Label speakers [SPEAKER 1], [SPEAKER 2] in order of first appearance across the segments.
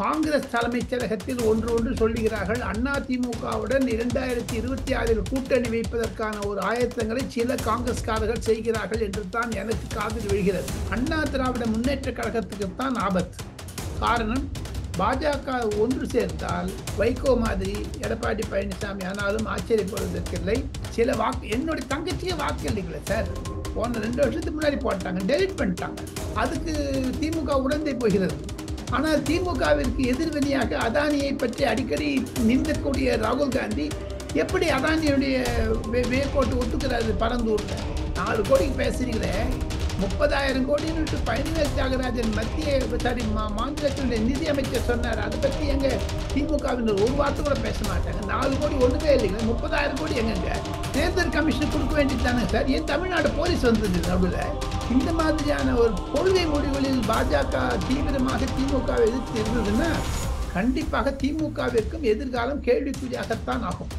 [SPEAKER 1] காங்கிரஸ் தலைமைச் செயலகத்தில் ஒன்று சொல்லுகிறார்கள். அதிமுகவுடன் 2026 கூட்டணி வைப்பதற்கான ஒரு ஆயத்தங்களை சில காங்கிரஸ்காரர்கள் செய்கிறார்கள் என்று தான் எனக்கு காதில் விழுகிறது. அண்ணா திராவிட முன்னேற்ற கழகத்துக்குத்தான் ஆபத்து. காரணம், பாஜக ஒன்று சேர்ந்தால் வைகோ மாதிரி எடப்பாடி பழனிசாமி ஆனாலும் ஆச்சரியப்படுவதற்கில்லை. சில என்னுடைய தங்கச்சியே வாக்கு இல்லைங்களே சார், போன 2 வருஷத்துக்கு முன்னாடி போட்டாங்க, டெலிட் பண்ணிட்டாங்க. அதுக்கு திமுக உடந்தை போகிறது. ஆனால் திமுகவிற்கு எதிர்வினையாக அதானியை பற்றி அடிக்கடி நிந்தக்கூடிய ராகுல் காந்தி எப்படி அதானியுடைய மேற்கோட்டு ஒத்துக்கிறாரு? பரந்தூர்ல 4 கோடிக்கு பேசுறீங்களே, 30,000 கோடின்னு பழனிவேல் தியாகராஜன் மாநிலத்தினுடைய நிதி அமைச்சர் சொன்னார். அதை பற்றி எங்க திமுகவினர் ஒரு வார்த்தை கூட பேச மாட்டாங்க. 4 கோடி ஒன்றுமே இல்லைங்க, 30,000 கோடி எங்கங்க? தேர்தல் கமிஷன் கொடுக்க வேண்டியது தானே சார்? ஏன் தமிழ்நாடு போலீஸ் வந்தது நடுவில்? இந்த மாதிரியான ஒரு கொள்கை முடிவுகளில் பாஜக தீவிரமாக திமுகவை எதிர்த்து இருந்ததுன்னா கண்டிப்பாக திமுகவிற்கும் எதிர்காலம் கேள்விக்குறியாகத்தான் ஆகும்.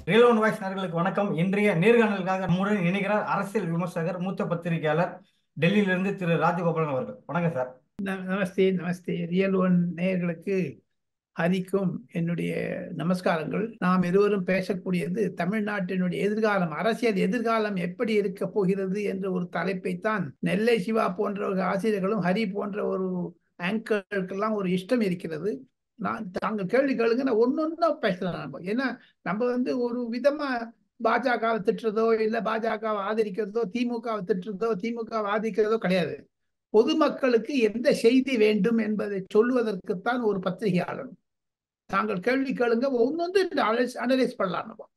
[SPEAKER 2] ரியல் ஒன் வாய்ஸ் நேயர்களுக்கு வணக்கம். இன்றைய நேர்காணலுக்காக நம்முடன் இணைகிறார் அரசியல் விமர்சகர், மூத்த பத்திரிகையாளர், டெல்லியிலிருந்து திரு ராஜகோபாலன் அவர்கள். வணக்கம் சார்.
[SPEAKER 1] நமஸ்தே. நமஸ்தே. ரியல் ஒன் நேயர்களுக்கு ஹரிக்கும் என்னுடைய நமஸ்காரங்கள். நாம் இருவரும் பேசக்கூடியது தமிழ்நாட்டினுடைய எதிர்காலம், அரசியல் எதிர்காலம் எப்படி இருக்க போகிறது என்ற ஒரு தலைப்பைத்தான். நெல்லை சிவா போன்ற ஆசிரியர்களும் ஹரி போன்ற ஒரு ஆங்கருக்கெல்லாம் ஒரு இஷ்டம் இருக்கிறது. தாங்கள் கேள்வி கேளுங்க, நான் ஒன்னொன்னா பேசலாம். ஏன்னா நம்ம ஒரு விதமா பாஜகவை திட்டுறதோ இல்ல பாஜகவை ஆதரிக்கிறதோ திமுகவை திட்டுறதோ திமுகவை ஆதரிக்கிறதோ கிடையாது. பொதுமக்களுக்கு எந்த செய்தி வேண்டும் என்பதை சொல்லுவதற்குத்தான் ஒரு பத்திரிகையாளர். தாங்கள் கேள்வி கேளுங்க, ஒன்னொன்று அனலைஸ் பண்ணலாம்.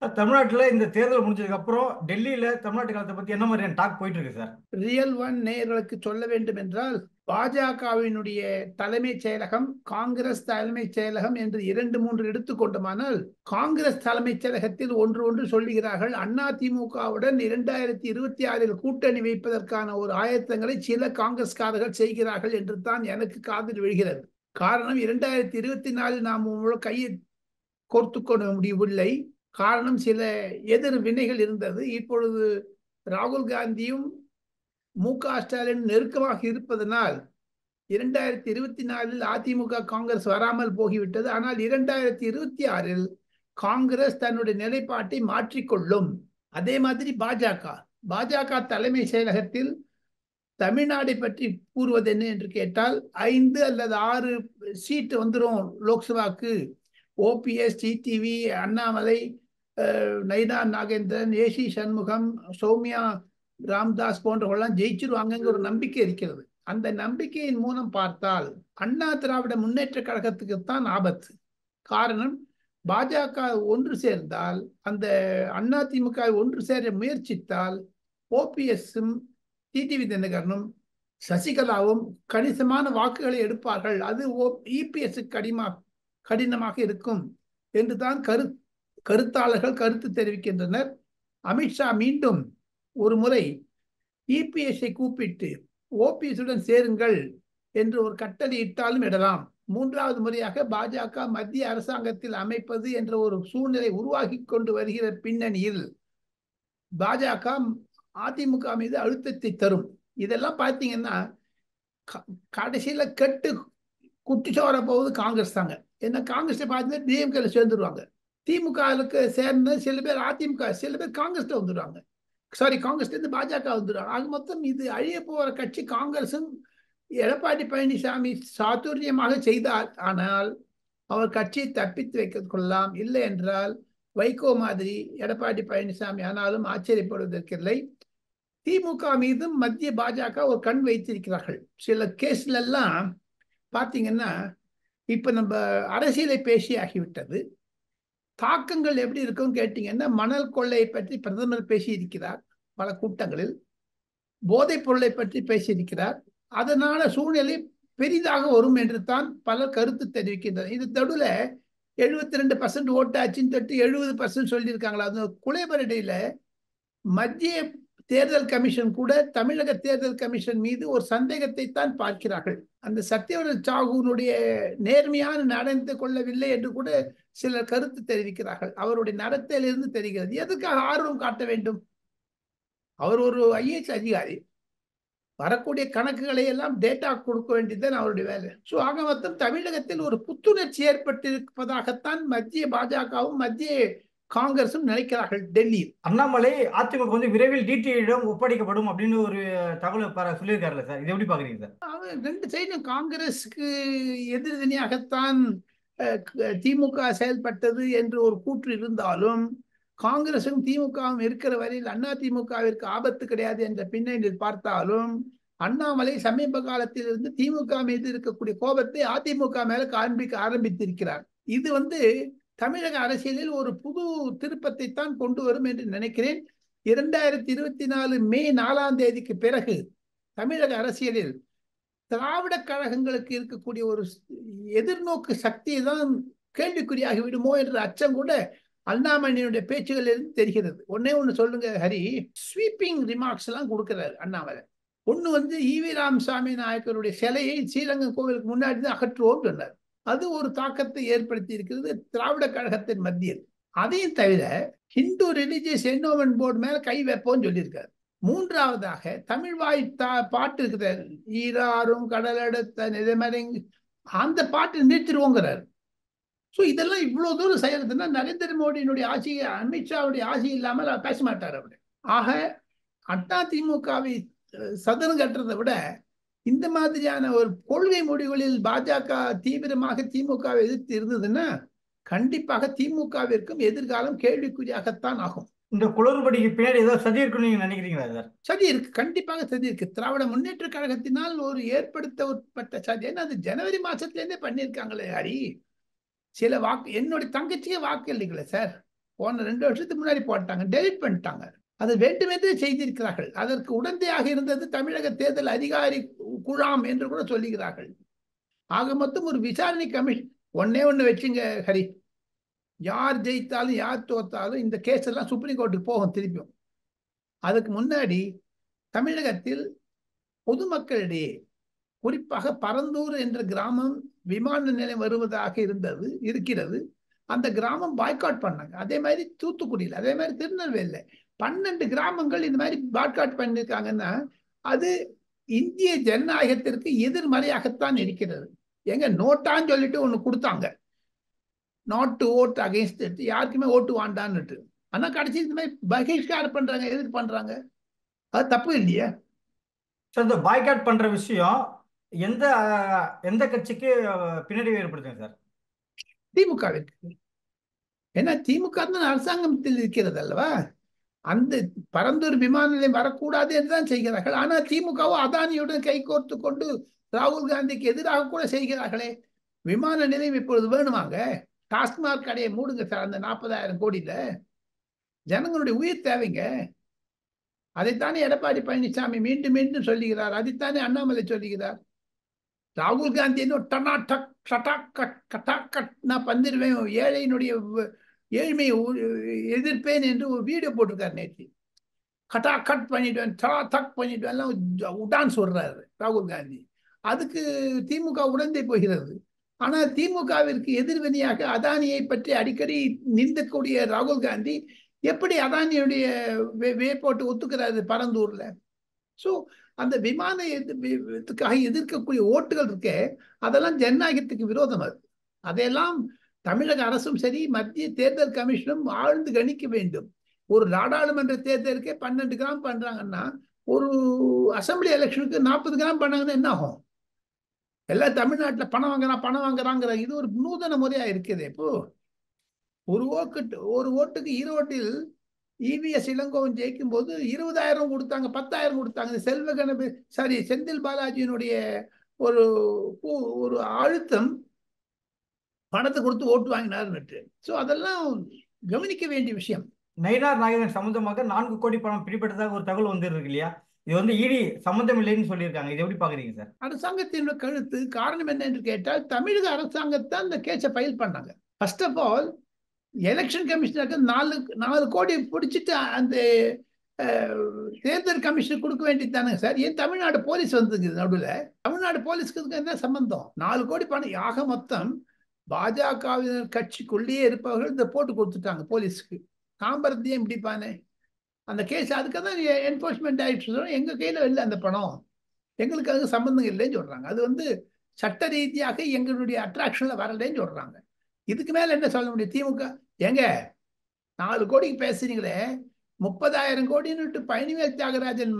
[SPEAKER 2] தமிழ்நாட்டில் இந்த தேர்தல் முடிஞ்சதுக்கு அப்புறம் டெல்லியில தமிழ்நாட்டு காலத்தை பத்தி என்ன மாதிரியான டாக் போயிட்டு இருக்கு சார்?
[SPEAKER 1] ரியல் ஒன் நேயர்களுக்கு சொல்ல வேண்டும் என்றால், பாஜகவினுடைய தலைமைச் செயலகம், காங்கிரஸ் தலைமைச் செயலகம் என்று 2-3 எடுத்துக்கொண்டோமானால், காங்கிரஸ் தலைமைச் செயலகத்தில் ஒன்று சொல்லுகிறார்கள். அதிமுகவுடன் 2026 கூட்டணி வைப்பதற்கான ஒரு ஆயத்தங்களை சில காங்கிரஸ்காரர்கள் செய்கிறார்கள் என்று தான் எனக்கு காதில் விழுகிறது. காரணம், 2024 நாம் கையை கோர்த்து கொள்ள முடியவில்லை. காரணம், சில எதிர் வினைகள் இருந்தது. இப்பொழுது ராகுல் காந்தியும் மு.க. ஸ்டாலின் நெருக்கமாக இருப்பதனால் 2024 அதிமுக காங்கிரஸ் வராமல் போகிவிட்டது. ஆனால் 2026 காங்கிரஸ் தன்னுடைய நிலைப்பாட்டை மாற்றிக்கொள்ளும். அதே மாதிரி பாஜக தலைமை செயலகத்தில் தமிழ்நாடை பற்றி கூறுவது என்ன என்று கேட்டால், 5 அல்லது 6 சீட்டு வந்துடும் லோக்சபாக்கு. OPS, TTV, Annamalai, Nainar Nagendran, AC Shanmugam, Sowmiya Ramadoss போன்றவர்கள்லாம் ஜெயிச்சிருவாங்க ஒரு நம்பிக்கை இருக்கிறது. அந்த நம்பிக்கையின் மூலம் பார்த்தால் அண்ணா திராவிட முன்னேற்ற கழகத்துக்குத்தான் ஆபத்து. காரணம், பாஜக ஒன்று சேர்ந்தால், அந்த அதிமுக ஒன்று சேர முயற்சித்தால் ஓபிஎஸ்ஸும் டிடிவி தினகரனும் சசிகலாவும் கணிசமான வாக்குகளை எடுப்பார்கள். அது இபிஎஸ் கடினமாக இருக்கும் என்றுதான் கருத்தாளர்கள் கருத்து தெரிவிக்கின்றனர். அமித்ஷா மீண்டும் ஒரு முறை இபிஎஸ்ஐ கூப்பிட்டு ஓபிஎஸ்ஸுடன் சேருங்கள் என்று ஒரு கட்டளை இட்டாலும் இடலாம். 3வது முறையாக பாஜக மத்திய அரசாங்கத்தில் அமைப்பது என்ற ஒரு சூழ்நிலை உருவாகி கொண்டு வருகிற பின்னணியில் பாஜக அதிமுக மீது அழுத்தத்தை தரும். இதெல்லாம் பார்த்தீங்கன்னா கடைசியில குட்டிச்சோர போவது காங்கிரஸ் தாங்க. ஏன்னா காங்கிரஸை பார்த்தீங்கன்னா டிஎம்கேல சேர்ந்துருவாங்க. திமுகவுக்கு சேர்ந்து சில பேர் அதிமுக, சில பேர் காங்கிரஸ்ல வந்துடுவாங்க. காங்கிரஸ்லேருந்து பாஜக வந்துடுவாங்க. ஆக மொத்தம் இது அழிய போகிற கட்சி காங்கிரஸும். எடப்பாடி பழனிசாமி சாதுரியமாக செய்தார். ஆனால் அவர் கட்சியை தப்பித்து வைக்க கொள்ளலாம். இல்லை என்றால் வைகோ மாதிரி எடப்பாடி பழனிசாமி ஆனாலும் ஆச்சரியப்படுவதற்கில்லை. திமுக மீதும் மத்திய பாஜக ஒரு கண் வைத்திருக்கிறார்கள். சில கேஸ்ல எல்லாம் பார்த்தீங்கன்னா இப்ப நம்ம அரசியலை பேசி ஆகிவிட்டது. தாக்கங்கள் எப்படி இருக்கும்னு கேட்டீங்கன்னா, மணல் கொள்ளையை பற்றி பிரதமர் பேசியிருக்கிறார் பல கூட்டங்களில். போதைப் பொருளை பற்றி பேசியிருக்கிறார். அதனால சூழ்நிலை பெரிதாக வரும் என்று தான் பலர் கருத்து தெரிவிக்கின்றனர். இது நடுவில் 72% ஓட்டாச்சுன்னு தொட்டு 70% சொல்லியிருக்காங்களா? அது குலைபரடையில மத்திய தேர்தல் கமிஷன் கூட தமிழக தேர்தல் கமிஷன் மீது ஒரு சந்தேகத்தை தான் பார்க்கிறார்கள். அந்த சத்யவரத சாகுனுடைய நேர்மையான நடந்து கொள்ளவில்லை என்று கூட சிலர் கருத்து தெரிவிக்கிறார்கள். அவருடைய நடத்தையிலிருந்து தெரிகிறது. எதுக்காக ஆர்வம் காட்ட வேண்டும்? அவர் ஒரு ஐஏஎஸ் அதிகாரி, வரக்கூடிய கணக்குகளை எல்லாம் டேட்டா கொடுக்க வேண்டியதுதான் அவருடைய வேலை. ஸோ ஆக மொத்தம் தமிழகத்தில் ஒரு புத்துணர்ச்சி ஏற்பட்டிருப்பதாகத்தான் மத்திய பாஜகவும் மத்திய காங்கிரசும் நினைக்கிறார்கள். டெல்லியில்
[SPEAKER 2] அண்ணாமலை அதிமுக வந்து விரைவில் டிடிஐயிடம் ஒப்படைக்கப்படும் அப்படின்னு ஒரு தகவல் சொல்லியிருக்காருல்ல சார், இது எப்படி பாக்குறீங்க சார்?
[SPEAKER 1] அவன் ரெண்டு சைடும் காங்கிரஸுக்கு எதிர்வினையாகத்தான் திமுக செயல்பட்டது என்று ஒரு கூற்று இருந்தாலும், காங்கிரசும் திமுகவும் இருக்கிற வரையில் அண்ணா திமுகவிற்கு ஆபத்து கிடையாது என்ற பின்னணியில் பார்த்தாலும், அண்ணாமலை சமீப காலத்தில் இருந்து திமுக மீது இருக்கக்கூடிய கோபத்தை அதிமுக மேல காண்பிக்க ஆரம்பித்திருக்கிறார். இது தமிழக அரசியலில் ஒரு புது திருப்பத்தை தான் கொண்டு வரும் என்று நினைக்கிறேன். 2024 மே 4ஆம் தேதிக்கு பிறகு தமிழக அரசியலில் திராவிட கழகங்களுக்கு இருக்கக்கூடிய ஒரு எதிர்நோக்கு சக்தியை தான் கேள்விக்குறியாகி விடுமோ என்ற அச்சம் கூட அண்ணாமலையினுடைய பேச்சுகளிலிருந்து தெரிகிறது. ஒண்ணு சொல்லுங்க ஹரி, ஸ்வீப்பிங் ரிமார்க்ஸ் எல்லாம் கொடுக்கிறார் அண்ணாமலை. ஒண்ணு ஈவி ராமசாமி நாயக்கருடைய சிலையை ஸ்ரீரங்கம் கோவிலுக்கு முன்னாடி தான் அகற்றுவோம் சொன்னார். அது ஒரு தாக்கத்தை ஏற்படுத்தி இருக்கிறது திராவிட கழகத்தின் மத்தியில். அதையும் தவிர ஹிந்து ரிலிஜியஸ் என்டோமென்ட் போர்டு மேல கை வைப்போம்னு சொல்லியிருக்காரு. மூன்றாவதாக தமிழ்வாய் பாட்டு இருக்கிற ஈராறும் கடலெடுத்த நிலைமறைங்க, அந்த பாட்டு நிறுத்திடுவோங்கிறார். ஸோ இதெல்லாம் இவ்வளவு தூரம் செய்யறதுன்னா நரேந்திர மோடியினுடைய ஆட்சி, அமித்ஷாவுடைய ஆட்சி இல்லாமல் அவர் பேச மாட்டார் அவர். ஆக அண்ணா திமுகவை சதனம் கட்டுறதை விட இந்த மாதிரியான ஒரு கொள்கை முடிவுகளில் பாஜக தீவிரமாக திமுகவை எதிர்த்து இருந்ததுன்னா கண்டிப்பாக திமுகவிற்கும் எதிர்காலம் கேள்விக்குறியாகத்தான் ஆகும்.
[SPEAKER 2] இந்த குளறுபடிக்கு பின்னாடி ஏதாவது சதி இருக்குன்னு நீங்க நினைக்கிறீங்களா சார்?
[SPEAKER 1] சதி இருக்கு, கண்டிப்பாக சதி இருக்கு. திராவிட முன்னேற்ற கழகத்தினால் ஒரு ஏற்படுத்தப்பட்ட சதி. ஏன்னா அது ஜனவரி மாசத்துல இருந்தே பண்ணியிருக்காங்களே ஹரி. சில வாக்கு என்னுடைய தங்கச்சியே வாக்கு இல்லைங்களே சார், போன 2 வருஷத்துக்கு முன்னாடி போட்டாங்க, டெலிட் பண்ணிட்டாங்க. அது வேண்டுமென்றே செய்திருக்கிறார்கள். அதற்கு உடந்தையாக இருந்தது தமிழக தேர்தல் அதிகாரி குழாம் என்று கூட சொல்லுகிறார்கள். ஆக மொத்தம் ஒரு விசாரணை கமிஷன் ஒண்ணு வச்சுங்க ஹரி. யார் ஜெயித்தாலும் யார் தோத்தாலும் இந்த கேஸ் எல்லாம் சுப்ரீம் கோர்ட்டுக்கு போகும் திருப்பியும். அதுக்கு முன்னாடி தமிழகத்தில் பொதுமக்களிடையே, குறிப்பாக பரந்தூர் என்ற கிராமம் விமான நிலையம் வருவதாக இருக்கிறது. அந்த கிராமம் பாய்காட் பண்ணாங்க. அதே மாதிரி தூத்துக்குடியில், அதே மாதிரி திருநெல்வேலியில 12 கிராமங்கள் இந்த மாதிரி பாய்காட் பண்ணிருக்காங்கன்னா அது இந்திய ஜனநாயகத்திற்கு எதிர்மறையாகத்தான் இருக்கிறது. எங்க நோட்டான்னு சொல்லிட்டு ஒண்ணு கொடுத்தாங்க, நாட் டு ஓட் அகைன்ஸ்ட், யாருக்குமே ஓட்டு வாண்டான்னுட்டு. ஆனா கடைசி இந்த மாதிரி பகிஷ்காரம் பண்றாங்க, எதிர்ப்பு பண்றாங்க. அது தப்பு இல்லையா?
[SPEAKER 2] இந்த பாய்காட் பண்ற விஷயம் எந்த எந்த கட்சிக்கு பின்னடைவு ஏற்படுத்துங்க சார்?
[SPEAKER 1] திமுகவிற்கு. ஏன்னா திமுக தான் அரசாங்கத்தில் இருக்கிறது அல்லவா. அந்த பரந்தூர் விமான நிலையம் வரக்கூடாது என்றுதான் செய்கிறார்கள். ஆனால் திமுகவும் அதானியுடன் கைகோர்த்து கொண்டு ராகுல் காந்திக்கு எதிராக கூட செய்கிறார்களே. விமான நிலையம் இப்பொழுது வேணுமாங்க? டாஸ்மாக் கடையை மூடுங்க சார். அந்த 40,000 கோடியில ஜனங்களுடைய உயிர் தேவைங்க. அதைத்தானே எடப்பாடி பழனிசாமி மீண்டும் மீண்டும் சொல்லுகிறார். அதைத்தானே அண்ணாமலை சொல்லுகிறார். ராகுல் காந்தி நான் பந்திருவேன், ஏழையினுடைய ஏழ்மையை எதிர்ப்பேன் என்று ஒரு வீடியோ போட்டிருக்காரு நேற்று. கட் பண்ணிடுவேன், தக் பண்ணிடுவேன் உடான் சொல்றாரு ராகுல் காந்தி. அதுக்கு திமுக உடந்தே போகிறது. ஆனால் திமுகவிற்கு எதிர்வினையாக அதானியை பற்றி அடிக்கடி நிந்தக்கூடிய ராகுல் காந்தி எப்படி அதானியுடைய வேப்போட்டு ஒத்துக்கிறாரு பரந்தூர்ல? ஸோ அந்த விமானத்துக்காக எதிர்க்கக்கூடிய ஓட்டுகள் இருக்க, அதெல்லாம் ஜனநாயகத்துக்கு விரோதம். அதையெல்லாம் தமிழக அரசும் சரி மத்திய தேர்தல் கமிஷனும் ஆழ்ந்து கணிக்க வேண்டும். ஒரு நாடாளுமன்ற தேர்தலுக்கே 12 கிராம் பண்றாங்கன்னா ஒரு அசம்பிளி எலெக்ஷனுக்கு 40 கிராம் பண்ணாங்கன்னா என்ன ஆகும்? எல்லாம் தமிழ்நாட்டில் பணம் வாங்குறாங்கிற இது ஒரு நூதன முறையா இருக்குது. இப்போ ஒரு ஓட்டுக்கு ஈரோட்டில் இவிஎஸ் இளங்கோவன் ஜெயிக்கும் போது 20,000 கொடுத்தாங்க, 10,000 கொடுத்தாங்க. செந்தில் பாலாஜியினுடைய ஒரு அழுத்தம் பணத்தை கொடுத்து ஓட்டு வாங்கினார்னுட்டு. ஸோ அதெல்லாம் கவனிக்க வேண்டிய விஷயம்.
[SPEAKER 2] நயினார் நாகேந்திரன் சம்பந்தமாக 4 கோடி பணம் பிடிபட்டதாக ஒரு தகவல் வந்துருக்கு இல்லையா? இது இடி சம்பந்தம் இல்லைன்னு சொல்லியிருக்காங்க. இது எப்படி பாக்குறீங்க சார்?
[SPEAKER 1] அரசாங்கத்தினுடைய கழுத்து காரணம் என்ன என்று கேட்டால், தமிழக அரசாங்கத்தான் இந்த கேஸை ஃபைல் பண்ணாங்க. ஃபர்ஸ்ட் ஆஃப் ஆல் எலெக்ஷன் கமிஷனருக்கு 4 கோடி பிடிச்சிட்டு அந்த தேர்தல் கமிஷன் கொடுக்க வேண்டியது தானே சார். ஏன் தமிழ்நாடு போலீஸ் வந்துங்க நடுவில்? தமிழ்நாடு போலீஸ்க்கு என்ன சம்பந்தம்? 4 கோடி பணம் யாக மொத்தம் பாஜகவினர் கட்சிக்குள்ளேயே இருப்பவர்கள் இந்த போட்டு கொடுத்துட்டாங்க போலீஸ்க்கு. தாம்பரத்தையும் பிடிப்பானே அந்த கேஸ். அதுக்காக தான் என்போர்ஸ்மெண்ட் டைரக்டர் எங்க கையில இல்லை அந்த பணம், எங்களுக்கு அதுக்கு சம்பந்தம் இல்லைன்னு சொல்றாங்க. அது வந்து சட்ட ரீதியாக எங்களுடைய அட்ராக்ஷன்ல வரலன்னு சொல்றாங்க. இதுக்கு மேல என்ன சொல்ல முடியும்? திமுக எங்க 4 கோடிக்கு பேசுறீங்களே, 30,000 கோடின்னு பழனிவேல் தியாகராஜன்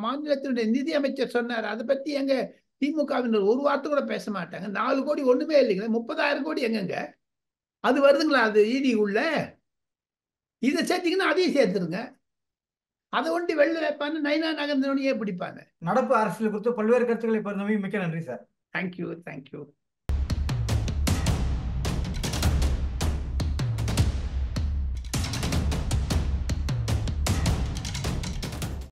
[SPEAKER 1] மாநிலத்தினுடைய நிதி அமைச்சர் சொன்னார். அதை பத்தி எங்க திமுகவினர் ஒரு வார்த்தை கூட பேச மாட்டாங்க. 4 கோடி ஒண்ணுமே இல்லைங்களே, 30,000 கோடி எங்கங்க அது வருதுங்களா? அது ஈடி உள்ள இதை சேர்த்தீங்கன்னா அதையும் சேர்த்துருங்க. அதை ஒண்டி வெளில வைப்பான்னு நைனா நகர்ந்தவனையே பிடிப்பாங்க.
[SPEAKER 2] நடப்பு அரசியல் குறித்து பல்வேறு கருத்துக்களை பகிர்ந்தமைக்கு மிக்க நன்றி சார்.
[SPEAKER 1] தேங்க்யூ.